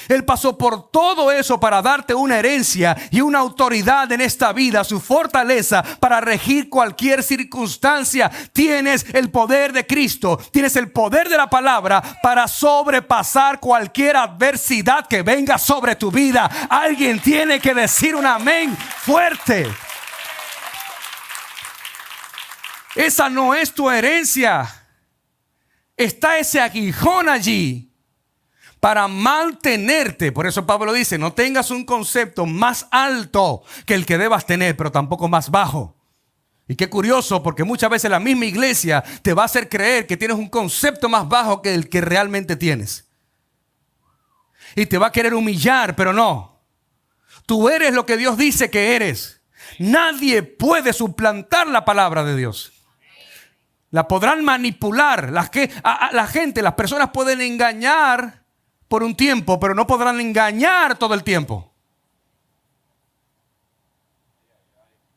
Él pasó por todo eso para darte una herencia y una autoridad en esta vida, su fortaleza para regir cualquier circunstancia. Tienes el poder de Cristo, tienes el poder de la palabra para sobrepasar cualquier adversidad que venga sobre tu vida. Alguien tiene que decir un amén fuerte. Esa no es tu herencia. Está ese aguijón allí para mantenerte. Por eso Pablo dice, no tengas un concepto más alto que el que debas tener, pero tampoco más bajo. Y qué curioso, porque muchas veces la misma iglesia te va a hacer creer que tienes un concepto más bajo que el que realmente tienes. Y te va a querer humillar, pero no. Tú eres lo que Dios dice que eres. Nadie puede suplantar la palabra de Dios. La podrán manipular. La gente, las personas pueden engañar por un tiempo, pero no podrán engañar todo el tiempo.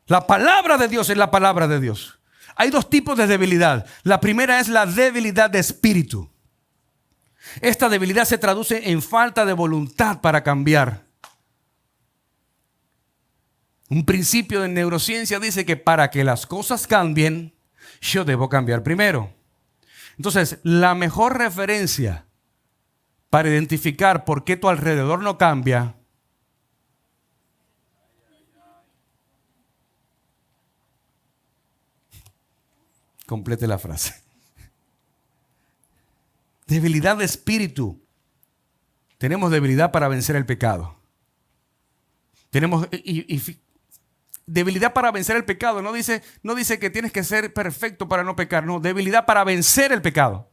La palabra de Dios es la palabra de Dios. Hay dos tipos de debilidad. La primera es la debilidad de espíritu. Esta debilidad se traduce en falta de voluntad para cambiar. Un principio de neurociencia dice que para que las cosas cambien, yo debo cambiar primero. Entonces, la mejor referencia para identificar por qué tu alrededor no cambia complete la frase. Debilidad de espíritu. Tenemos debilidad para vencer el pecado. Tenemos debilidad para vencer el pecado. No dice que tienes que ser perfecto para no pecar. No, debilidad para vencer el pecado.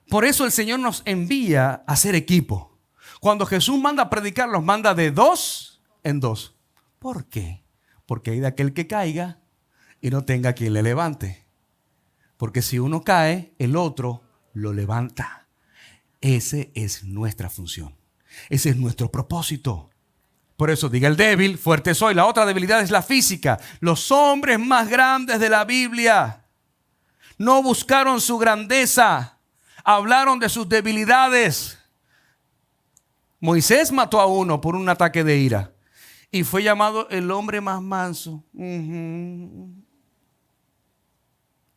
Por eso el Señor nos envía a hacer equipo. Cuando Jesús manda a predicar, los manda de 2 en 2. ¿Por qué? Porque hay de aquel que caiga y no tenga quien le levante. Porque si uno cae, el otro lo levanta. Esa es nuestra función. Ese es nuestro propósito. Por eso diga el débil, fuerte soy. La otra debilidad es la física. Los hombres más grandes de la Biblia no buscaron su grandeza. Hablaron de sus debilidades. Moisés mató a uno por un ataque de ira y fue llamado el hombre más manso. Le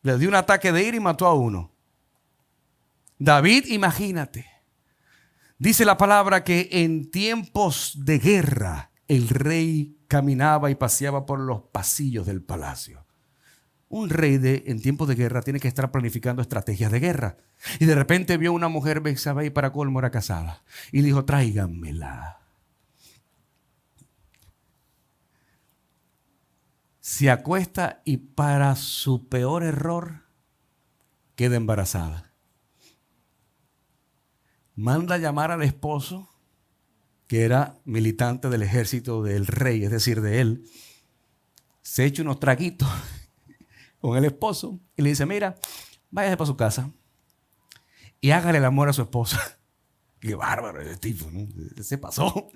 dio un ataque de ira y mató a uno. David, imagínate. Dice la palabra que en tiempos de guerra el rey caminaba y paseaba por los pasillos del palacio. Un rey en tiempos de guerra tiene que estar planificando estrategias de guerra. Y de repente vio una mujer Betsabé y para colmo era casada. Y dijo, tráiganmela. Se acuesta y para su peor error queda embarazada. Manda a llamar al esposo, que era militante del ejército del rey, es decir, de él. se echa unos traguitos con el esposo y le dice, mira, váyase para su casa y hágale el amor a su esposa. Qué bárbaro ese tipo, ¿no? Se pasó.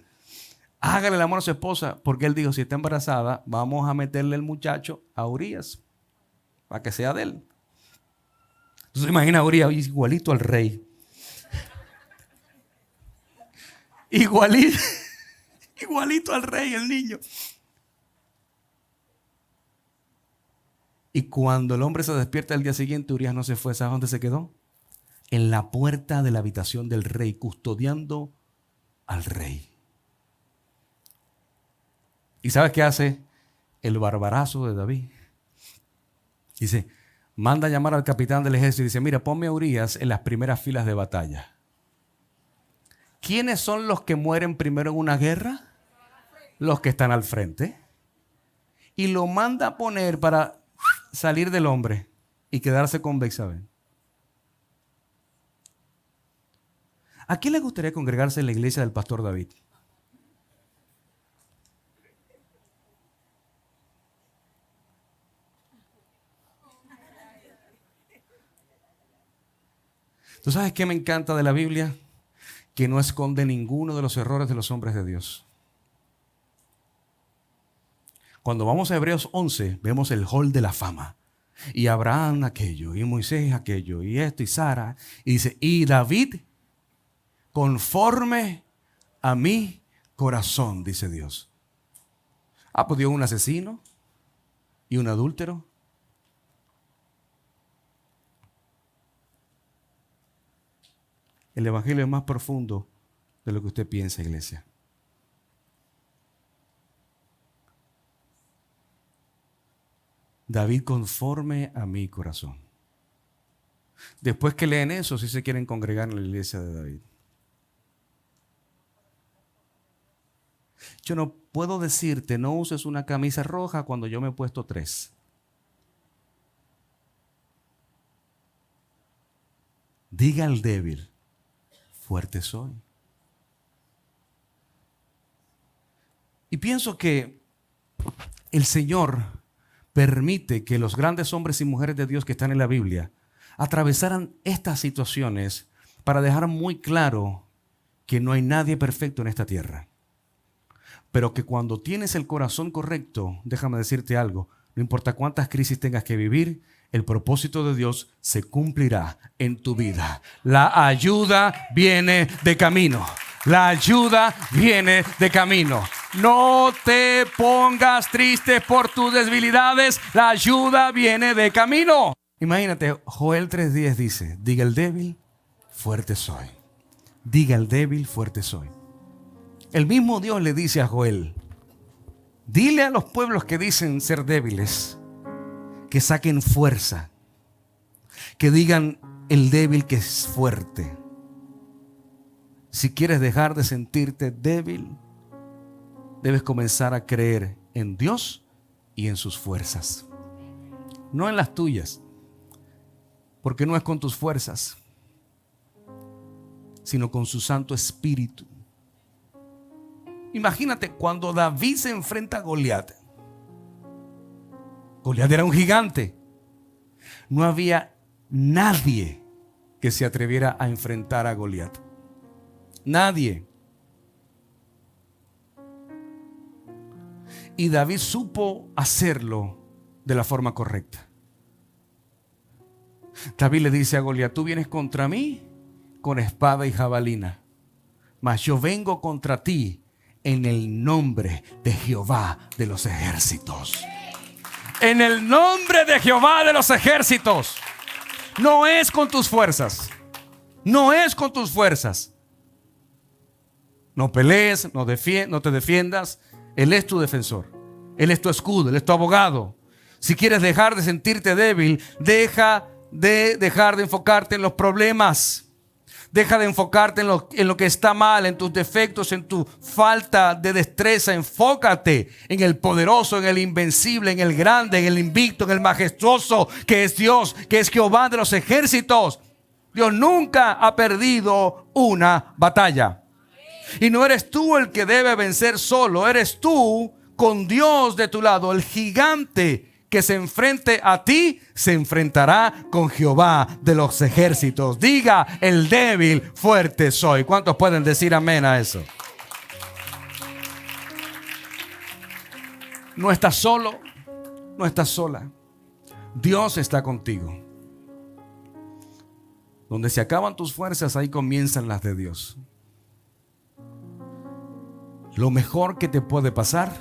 Hágale el amor a su esposa, porque él dijo, si está embarazada, vamos a meterle el muchacho a Urías, para que sea de él. Entonces imagina a Urías igualito al rey. Igualito al rey, el niño. Y cuando el hombre se despierta el día siguiente, Urías no se fue. ¿Sabes dónde se quedó? En la puerta de la habitación del rey, custodiando al rey. ¿Y sabes qué hace el barbarazo de David? Dice, manda a llamar al capitán del ejército y dice, mira, ponme a Urías en las primeras filas de batalla. ¿Quiénes son los que mueren primero en una guerra? Los que están al frente. Y lo manda a poner para salir del hombre y quedarse con Betsabé. ¿A quién le gustaría congregarse en la iglesia del pastor David? ¿Tú sabes qué me encanta de la Biblia? Que no esconde ninguno de los errores de los hombres de Dios. Cuando vamos a Hebreos 11, vemos el hall de la fama. Y Abraham aquello, y Moisés aquello, y esto, y Sara. Y dice, y David conforme a mi corazón, dice Dios. Pues dio un asesino y un adúltero. El evangelio es más profundo de lo que usted piensa, iglesia. David conforme a mi corazón. Después que leen eso, si se quieren congregar en la iglesia de David. Yo no puedo decirte, no uses una camisa roja cuando yo me he puesto 3. Diga al débil, fuerte soy. Y pienso que el Señor permite que los grandes hombres y mujeres de Dios que están en la Biblia atravesaran estas situaciones para dejar muy claro que no hay nadie perfecto en esta tierra. Pero que cuando tienes el corazón correcto, déjame decirte algo, no importa cuántas crisis tengas que vivir, el propósito de Dios se cumplirá en tu vida. La ayuda viene de camino. La ayuda viene de camino. No te pongas triste por tus debilidades. La ayuda viene de camino. Imagínate, Joel 3:10 dice, diga el débil, fuerte soy. Diga el débil, fuerte soy. El mismo Dios le dice a Joel, dile a los pueblos que dicen ser débiles, que saquen fuerza, que digan el débil que es fuerte. Si quieres dejar de sentirte débil, debes comenzar a creer en Dios y en sus fuerzas. No en las tuyas, porque no es con tus fuerzas, sino con su Santo Espíritu. Imagínate cuando David se enfrenta a Goliat. Goliat era un gigante. No había nadie que se atreviera a enfrentar a Goliat. Nadie. Y David supo hacerlo de la forma correcta. David le dice a Goliat, tú vienes contra mí con espada y jabalina, mas yo vengo contra ti en el nombre de Jehová de los ejércitos. En el nombre de Jehová de los ejércitos. No es con tus fuerzas. No es con tus fuerzas. No pelees, no te defiendas. Él es tu defensor. Él es tu escudo, Él es tu abogado. Si quieres dejar de sentirte débil, deja de enfocarte en los problemas. Deja de enfocarte en lo que está mal, en tus defectos, en tu falta de destreza. Enfócate en el poderoso, en el invencible, en el grande, en el invicto, en el majestuoso, que es Dios, que es Jehová de los ejércitos. Dios nunca ha perdido una batalla. Y no eres tú el que debe vencer solo, eres tú con Dios de tu lado, el gigante que se enfrente a ti se enfrentará con Jehová de los ejércitos. Diga el débil, fuerte soy. ¿Cuántos pueden decir amén a eso? No estás solo, no estás sola. Dios está contigo. Donde se acaban tus fuerzas, ahí comienzan las de Dios. Lo mejor que te puede pasar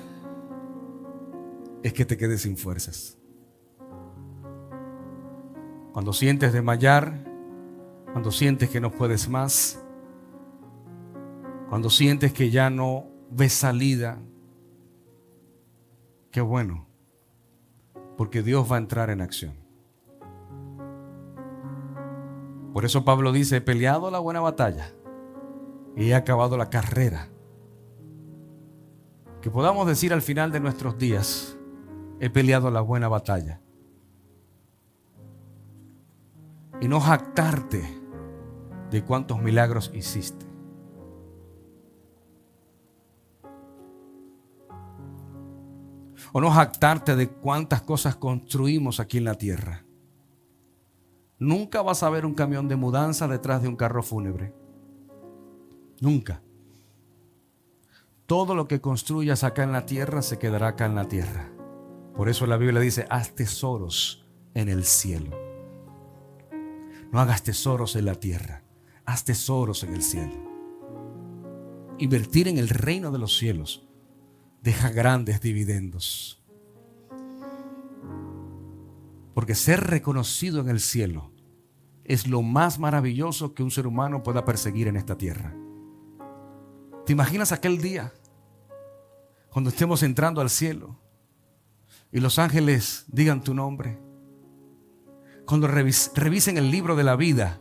es que te quedes sin fuerzas. Cuando sientes desmayar, cuando sientes que no puedes más, cuando sientes que ya no ves salida, qué bueno, porque Dios va a entrar en acción. Por eso Pablo dice: he peleado la buena batalla y he acabado la carrera. Que podamos decir al final de nuestros días: he peleado la buena batalla. Y no jactarte de cuántos milagros hiciste. O no jactarte de cuántas cosas construimos aquí en la tierra. Nunca vas a ver un camión de mudanza detrás de un carro fúnebre. Nunca. Todo lo que construyas acá en la tierra se quedará acá en la tierra. Por eso la Biblia dice: haz tesoros en el cielo. No hagas tesoros en la tierra, haz tesoros en el cielo. Invertir en el reino de los cielos deja grandes dividendos. Porque ser reconocido en el cielo es lo más maravilloso que un ser humano pueda perseguir en esta tierra. ¿Te imaginas aquel día cuando estemos entrando al cielo y los ángeles digan tu nombre? Cuando revisen el libro de la vida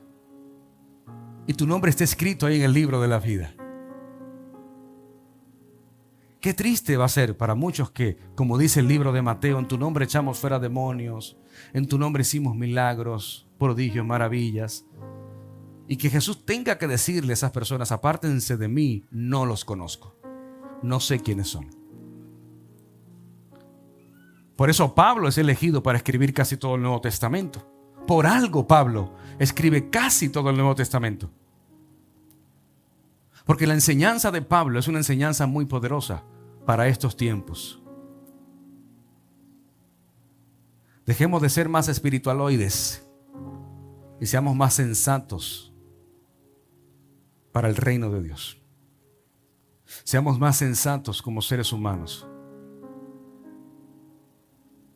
y tu nombre esté escrito ahí en el libro de la vida. Qué triste va a ser para muchos que, como dice el libro de Mateo, en tu nombre echamos fuera demonios, en tu nombre hicimos milagros, prodigios, maravillas. Y que Jesús tenga que decirle a esas personas: apártense de mí, no los conozco, no sé quiénes son. Por eso Pablo es elegido para escribir casi todo el Nuevo Testamento. Por algo Pablo escribe casi todo el Nuevo Testamento. Porque la enseñanza de Pablo es una enseñanza muy poderosa para estos tiempos. Dejemos de ser más espiritualoides y seamos más sensatos para el reino de Dios. Seamos más sensatos como seres humanos.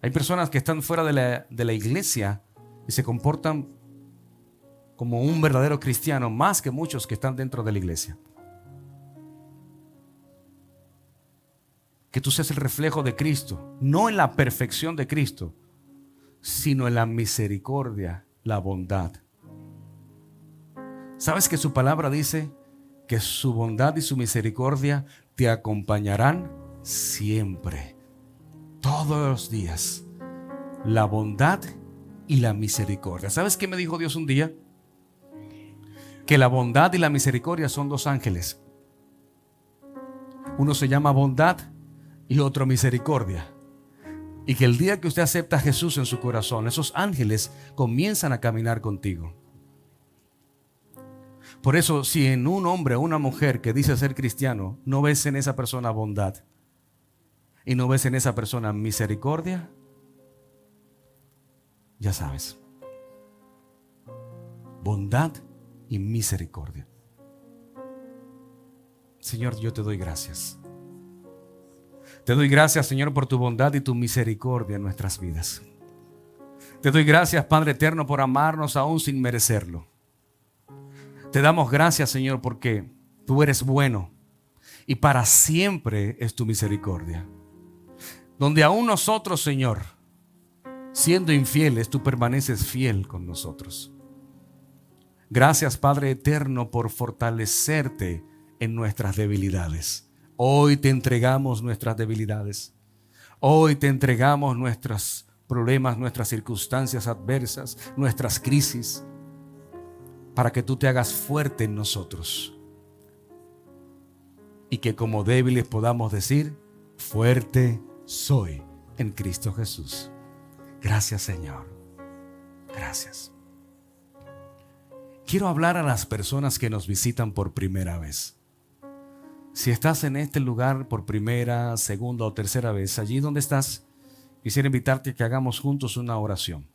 Hay personas que están fuera de la iglesia y se comportan como un verdadero cristiano, más que muchos que están dentro de la iglesia. Que tú seas el reflejo de Cristo, no en la perfección de Cristo, sino en la misericordia, la bondad. ¿Sabes que su palabra dice que su bondad y su misericordia te acompañarán siempre, todos los días? La bondad y la misericordia. ¿Sabes qué me dijo Dios un día? Que la bondad y la misericordia son dos ángeles. Uno se llama bondad y otro misericordia. Y que el día que usted acepta a Jesús en su corazón, esos ángeles comienzan a caminar contigo. Por eso, si en un hombre o una mujer que dice ser cristiano, no ves en esa persona bondad y no ves en esa persona misericordia, ya sabes. Bondad y misericordia. Señor, yo te doy gracias. Te doy gracias, Señor, por tu bondad y tu misericordia en nuestras vidas. Te doy gracias, Padre eterno, por amarnos aún sin merecerlo. Te damos gracias, Señor, porque tú eres bueno y para siempre es tu misericordia. Donde aún nosotros, Señor, siendo infieles, tú permaneces fiel con nosotros. Gracias, Padre eterno, por fortalecerte en nuestras debilidades. Hoy te entregamos nuestras debilidades. Hoy te entregamos nuestros problemas, nuestras circunstancias adversas, nuestras crisis, para que tú te hagas fuerte en nosotros. Y que como débiles podamos decir: fuerte soy en Cristo Jesús. Gracias, Señor. Gracias. Quiero hablar a las personas que nos visitan por primera vez. Si estás en este lugar por primera, segunda o tercera vez, allí donde estás, quisiera invitarte a que hagamos juntos una oración.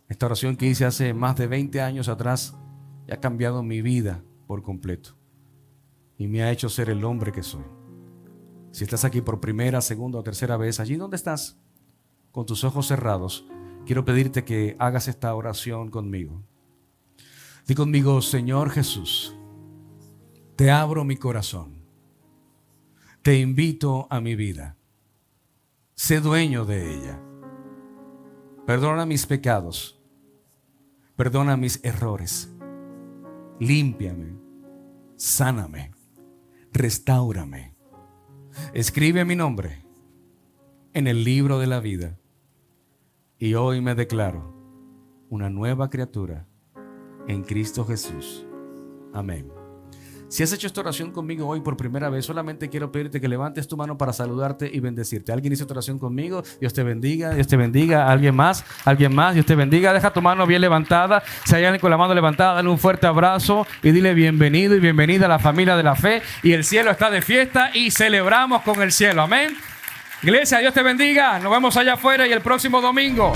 Esta oración que hice hace más de 20 años atrás ha cambiado mi vida por completo y me ha hecho ser el hombre que soy. Si estás aquí por primera, segunda o tercera vez, allí donde estás, con tus ojos cerrados, quiero pedirte que hagas esta oración conmigo. Di conmigo: Señor Jesús, te abro mi corazón, te invito a mi vida, sé dueño de ella. Perdona mis pecados, perdona mis errores, límpiame, sáname, restáurame. Escribe mi nombre en el libro de la vida y hoy me declaro una nueva criatura en Cristo Jesús. Amén. Si has hecho esta oración conmigo hoy por primera vez, solamente quiero pedirte que levantes tu mano para saludarte y bendecirte. ¿Alguien hizo esta oración conmigo? Dios te bendiga, Dios te bendiga. ¿Alguien más? ¿Alguien más? Dios te bendiga. Deja tu mano bien levantada. Si hay alguien con la mano levantada, dale un fuerte abrazo y dile bienvenido y bienvenida a la familia de la fe. Y el cielo está de fiesta y celebramos con el cielo. Amén. Iglesia, Dios te bendiga. Nos vemos allá afuera y el próximo domingo.